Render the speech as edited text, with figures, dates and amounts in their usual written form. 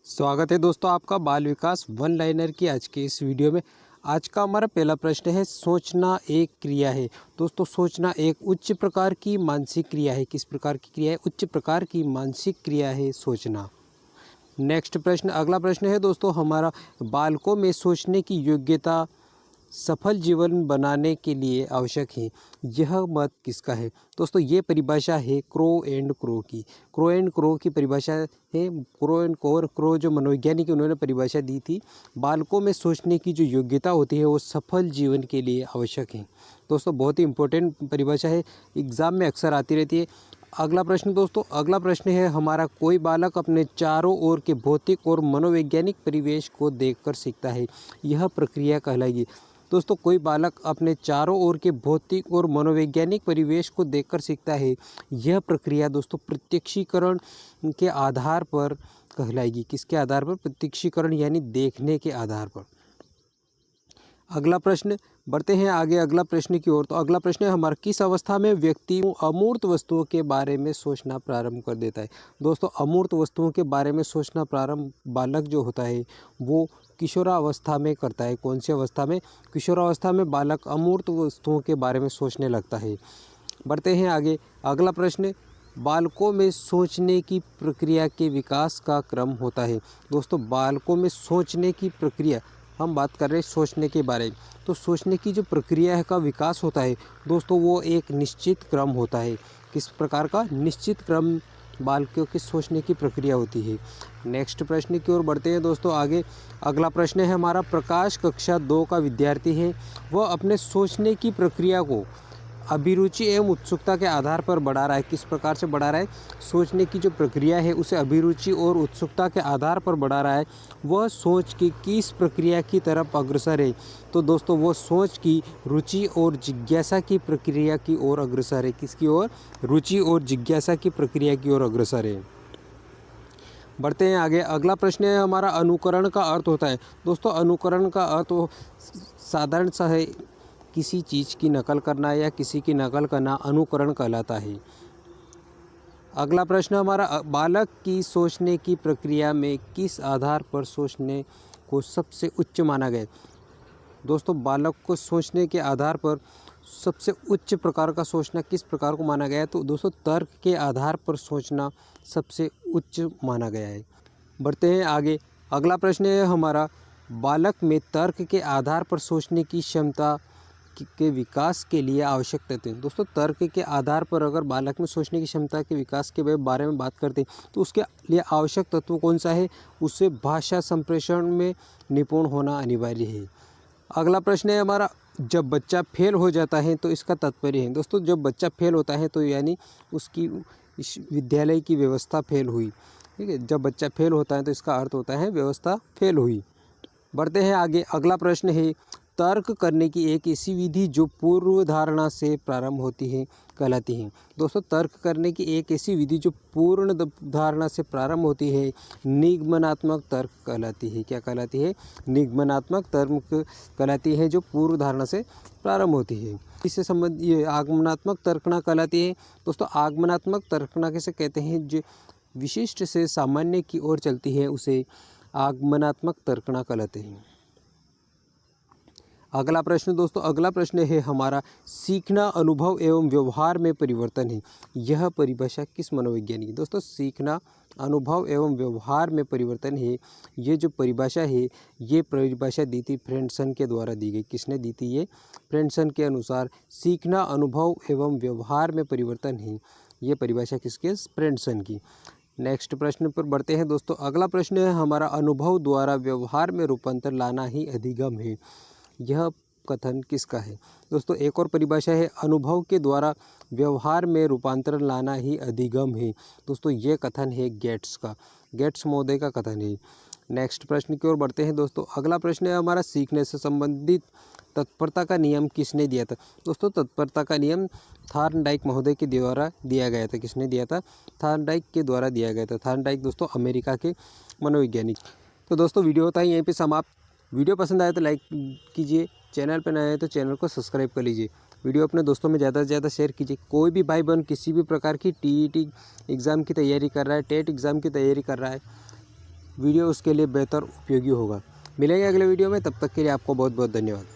स्वागत है दोस्तों आपका बाल विकास वन लाइनर की आज के इस वीडियो में। आज का हमारा पहला प्रश्न है, सोचना एक क्रिया है। दोस्तों सोचना एक उच्च प्रकार की मानसिक क्रिया है। किस प्रकार की क्रिया है? उच्च प्रकार की मानसिक क्रिया है सोचना। नेक्स्ट प्रश्न, अगला प्रश्न है दोस्तों हमारा, बालकों में सोचने की योग्यता सफल जीवन बनाने के लिए आवश्यक है। यह मत किसका है? दोस्तों ये परिभाषा है क्रो एंड क्रो की। क्रो एंड क्रो की परिभाषा है, क्रो एंड क्रो जो मनोवैज्ञानिक उन्होंने परिभाषा दी थी, बालकों में सोचने की जो योग्यता होती है वो सफल जीवन के लिए आवश्यक है। दोस्तों बहुत ही इंपॉर्टेंट परिभाषा है, एग्ज़ाम में अक्सर आती रहती है। अगला प्रश्न दोस्तों, अगला प्रश्न है हमारा, कोई बालक अपने चारों ओर के भौतिक और मनोवैज्ञानिक परिवेश को देखकर सीखता है। यह प्रक्रिया कहलाएगी। दोस्तों कोई बालक अपने चारों ओर के भौतिक और मनोवैज्ञानिक परिवेश को देखकर सीखता है। यह प्रक्रिया दोस्तों प्रत्यक्षीकरण के आधार पर कहलाएगी। किसके आधार पर? प्रत्यक्षीकरण यानी देखने के आधार पर। अगला प्रश्न, बढ़ते हैं आगे अगला प्रश्न की ओर। तो अगला प्रश्न है हमारा, किस अवस्था में व्यक्ति अमूर्त वस्तुओं के बारे में सोचना प्रारंभ कर देता है? दोस्तों अमूर्त वस्तुओं के बारे में सोचना प्रारंभ बालक जो होता है वो किशोरावस्था में करता है। कौन सी अवस्था में? किशोरावस्था में बालक अमूर्त वस्तुओं के बारे में सोचने लगता है। बढ़ते हैं आगे अगला प्रश्न, बालकों में सोचने की प्रक्रिया के विकास का क्रम होता है। दोस्तों बालकों में सोचने की प्रक्रिया, हम बात कर रहे हैं सोचने के बारे में, तो सोचने की जो प्रक्रिया है का विकास होता है दोस्तों वो एक निश्चित क्रम होता है। किस प्रकार का? निश्चित क्रम बालकों की सोचने की प्रक्रिया होती है। नेक्स्ट प्रश्न की ओर बढ़ते हैं दोस्तों आगे। अगला प्रश्न है हमारा, प्रकाश कक्षा 2 का विद्यार्थी है, वह अपने सोचने की प्रक्रिया को अभिरुचि एवं उत्सुकता के आधार पर बढ़ा रहा है। किस प्रकार से बढ़ा रहा है? सोचने की जो प्रक्रिया है उसे अभिरुचि और उत्सुकता के आधार पर बढ़ा रहा है। वह सोच की किस प्रक्रिया की तरफ अग्रसर है? तो दोस्तों वो सोच की रुचि और जिज्ञासा की प्रक्रिया की ओर अग्रसर है। किसकी ओर? रुचि और जिज्ञासा की प्रक्रिया की ओर अग्रसर है। बढ़ते हैं आगे। अगला प्रश्न है हमारा, अनुकरण का अर्थ होता है। दोस्तों अनुकरण का अर्थ साधारण सा है, किसी चीज़ की नकल करना या किसी की नकल करना अनुकरण कहलाता है। अगला प्रश्न हमारा, बालक की सोचने की प्रक्रिया में किस आधार पर सोचने को सबसे उच्च माना गया? दोस्तों बालक को सोचने के आधार पर सबसे उच्च प्रकार का सोचना किस प्रकार को माना गया है? तो दोस्तों तर्क के आधार पर सोचना सबसे उच्च माना गया है। बढ़ते हैं आगे। अगला प्रश्न है हमारा, बालक में तर्क के आधार पर सोचने की क्षमता के विकास के लिए आवश्यक तत्व हैं। दोस्तों तर्क के आधार पर अगर बालक में सोचने की क्षमता के विकास के बारे में बात करते हैं तो उसके लिए आवश्यक तत्व कौन सा है? उसे भाषा संप्रेषण में निपुण होना अनिवार्य है। अगला प्रश्न है हमारा, जब बच्चा फेल हो जाता है तो इसका तात्पर्य है। दोस्तों जब बच्चा फेल होता है तो यानी उसकी इस विद्यालय की व्यवस्था फेल हुई। ठीक है, जब बच्चा फेल होता है तो इसका अर्थ होता है व्यवस्था फेल हुई। बढ़ते हैं आगे। अगला प्रश्न है, तर्क करने की एक ऐसी विधि जो पूर्व धारणा से प्रारंभ होती है कहलाती है। दोस्तों तर्क करने की एक ऐसी विधि जो पूर्ण धारणा से प्रारंभ होती है निगमनात्मक तर्क कहलाती है। क्या कहलाती है? निगमनात्मक तर्क कहलाती है, जो पूर्व धारणा से प्रारंभ होती है। इससे संबंध ये आगमनात्मक तर्कना कहलाती है। दोस्तों आगमनात्मक तर्कना किसे कहते हैं? जो विशिष्ट से सामान्य की ओर चलती है उसे आगमनात्मक तर्कना कहलाते हैं। अगला प्रश्न दोस्तों, अगला प्रश्न है हमारा, सीखना अनुभव एवं व्यवहार में परिवर्तन है। यह परिभाषा किस मनोवैज्ञानिक? दोस्तों सीखना अनुभव एवं व्यवहार में परिवर्तन है, ये जो परिभाषा है ये परिभाषा दी थी फ्रेंडसन के द्वारा दी गई। किसने दी थी? ये फ्रेंडसन के अनुसार सीखना अनुभव एवं व्यवहार में परिवर्तन है, ये परिभाषा किसके? फ्रेंडसन की। नेक्स्ट प्रश्न पर बढ़ते हैं दोस्तों। अगला प्रश्न है हमारा, अनुभव द्वारा व्यवहार में रूपांतर लाना ही अधिगम है। यह कथन किसका है? दोस्तों एक और परिभाषा है, अनुभव के द्वारा व्यवहार में रूपांतरण लाना ही अधिगम है। दोस्तों ये कथन है गेट्स का, गेट्स महोदय का कथन है। नेक्स्ट प्रश्न की ओर बढ़ते हैं दोस्तों। अगला प्रश्न है हमारा, सीखने से संबंधित तत्परता का नियम किसने दिया था? दोस्तों तत्परता का नियम थॉर्नडाइक महोदय के द्वारा दिया गया था। किसने दिया था? थॉर्नडाइक के द्वारा दिया गया था। थॉर्नडाइक दोस्तों अमेरिका के मनोवैज्ञानिक। तो दोस्तों वीडियो होता है यहीं पे समाप्त। वीडियो पसंद आए तो लाइक कीजिए, चैनल पर नए हैं तो चैनल को सब्सक्राइब कर लीजिए। वीडियो अपने दोस्तों में ज़्यादा से ज़्यादा शेयर कीजिए। कोई भी भाई बहन किसी भी प्रकार की टीईटी एग्ज़ाम की तैयारी कर रहा है, टेट एग्ज़ाम की तैयारी कर रहा है, वीडियो उसके लिए बेहतर उपयोगी होगा। मिलेंगे अगले वीडियो में, तब तक के लिए आपको बहुत बहुत धन्यवाद।